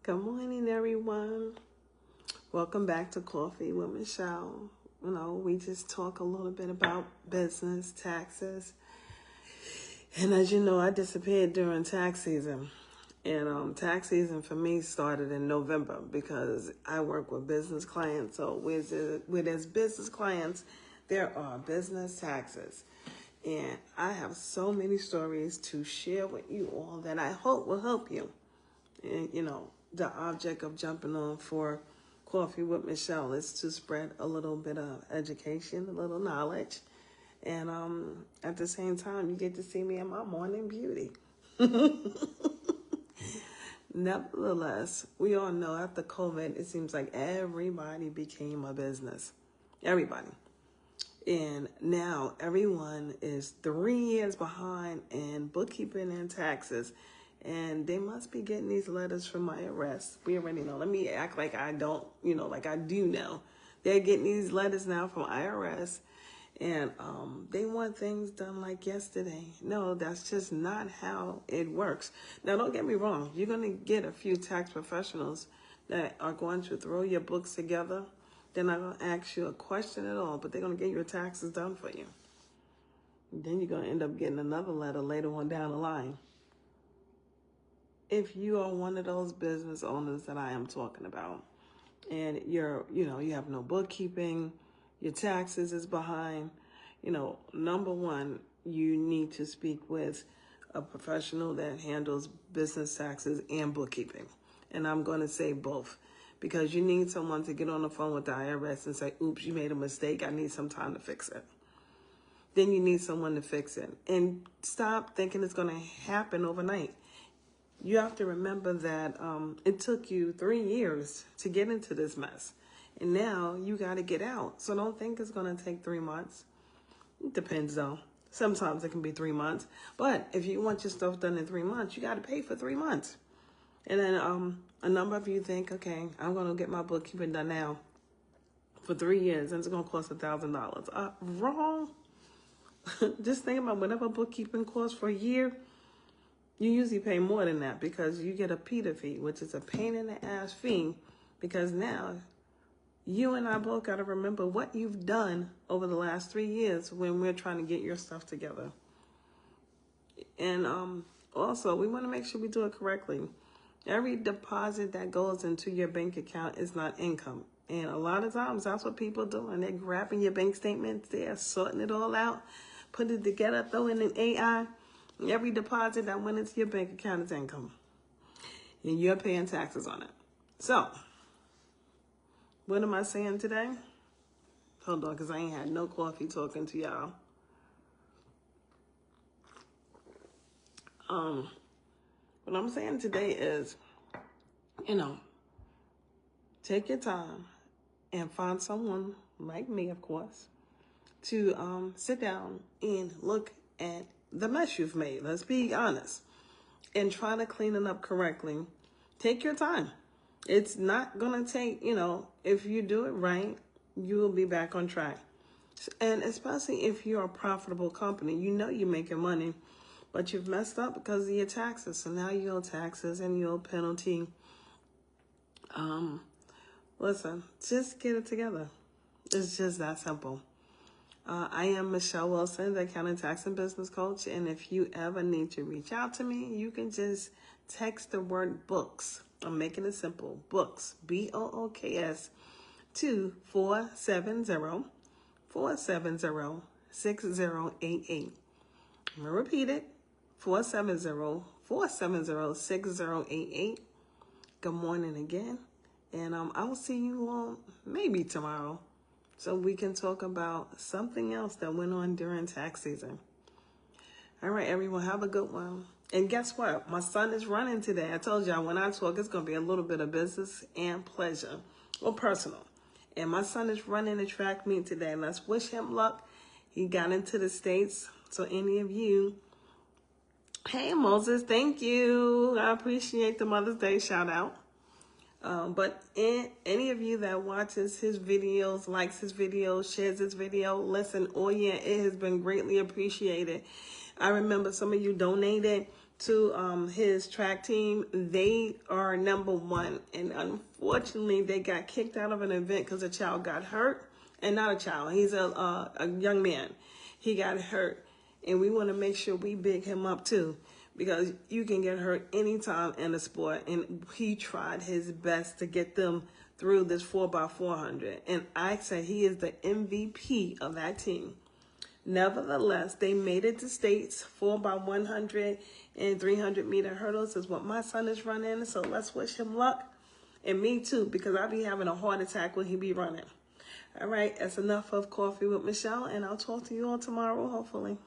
Good morning, everyone. Welcome back to Coffee with Michelle. We just talk a little bit about business, taxes. And as you know, I disappeared during tax season. And tax season for me started in November because I work with business clients. So with as business clients, there are business taxes. And I have so many stories to share with you all that I hope will help you. And, the object of jumping on for Coffee with Michelle is to spread a little bit of education, a little knowledge. And at the same time, you get to see me in my morning beauty. Nevertheless, we all know after COVID, it seems like everybody became a business. Everybody. And now everyone is 3 years behind in bookkeeping and taxes. And they must be getting these letters from IRS. We already know. Let me act like I don't, like I do know. They're getting these letters now from IRS. And they want things done like yesterday. No, that's just not how it works. Now, don't get me wrong. You're going to get a few tax professionals that are going to throw your books together. They're not going to ask you a question at all, but they're going to get your taxes done for you. Then you're going to end up getting another letter later on down the line. If you are one of those business owners that I am talking about, and you have no bookkeeping, your taxes is behind, number one, you need to speak with a professional that handles business taxes and bookkeeping. And I'm going to say both, because you need someone to get on the phone with the IRS and say, oops, you made a mistake. I need some time to fix it. Then you need someone to fix it. And stop thinking it's going to happen overnight. You have to remember that it took you 3 years to get into this mess. And now you got to get out. So don't think it's going to take 3 months. It depends, though. Sometimes it can be 3 months. But if you want your stuff done in 3 months, you got to pay for 3 months. And then a number of you think, okay, I'm going to get my bookkeeping done now for 3 years, and it's going to cost $1,000. Wrong. Just think about whatever bookkeeping costs for a year. You usually pay more than that because you get a PITA fee, which is a pain in the ass fee, because now you and I both got to remember what you've done over the last 3 years when we're trying to get your stuff together. And also, we want to make sure we do it correctly. Every deposit that goes into your bank account is not income. And a lot of times that's what people do. And they're grabbing your bank statements, they're sorting it all out, put it together, throw in an AI. Every deposit that went into your bank account is income. And you're paying taxes on it. So, what am I saying today? Hold on, because I ain't had no coffee talking to y'all. What I'm saying today is, take your time and find someone like me, of course, to sit down and look at the mess you've made. Let's be honest. And try to clean it up correctly. Take your time. It's not going to take, if you do it right, you will be back on track. And especially if you're a profitable company, you're making money, but you've messed up because of your taxes. So now you owe taxes and you owe penalty. Listen, just get it together. It's just that simple. I am Michelle Wilson, the accounting, tax, and business coach. And if you ever need to reach out to me, you can just text the word books. I'm making it simple. Books, BOOKS, to 470-470-6088. I'm going to repeat it. 470-470-6088. Good morning again. And I will see you all maybe tomorrow, so we can talk about something else that went on during tax season. All right, everyone, have a good one. And guess what? My son is running today. I told y'all when I talk, it's going to be a little bit of business and pleasure, or personal. And my son is running a track meet today. Let's wish him luck. He got into the States. So any of you, hey, Moses, thank you. I appreciate the Mother's Day shout out. But any of you that watches his videos, likes his videos, shares his video, listen, oh yeah, it has been greatly appreciated. I remember some of you donated to his track team. They are number one, and unfortunately they got kicked out of an event because a child got hurt. And not a child, he's a young man. He got hurt, and we want to make sure we big him up too, because you can get hurt anytime in a sport, and he tried his best to get them through this 4x400, and I said he is the MVP of that team. Nevertheless, they made it to states. 4x100 and 300-meter hurdles is what my son is running, so let's wish him luck, and me too, because I'll be having a heart attack when he be running. All right, that's enough of Coffee with Michelle, and I'll talk to you all tomorrow, hopefully.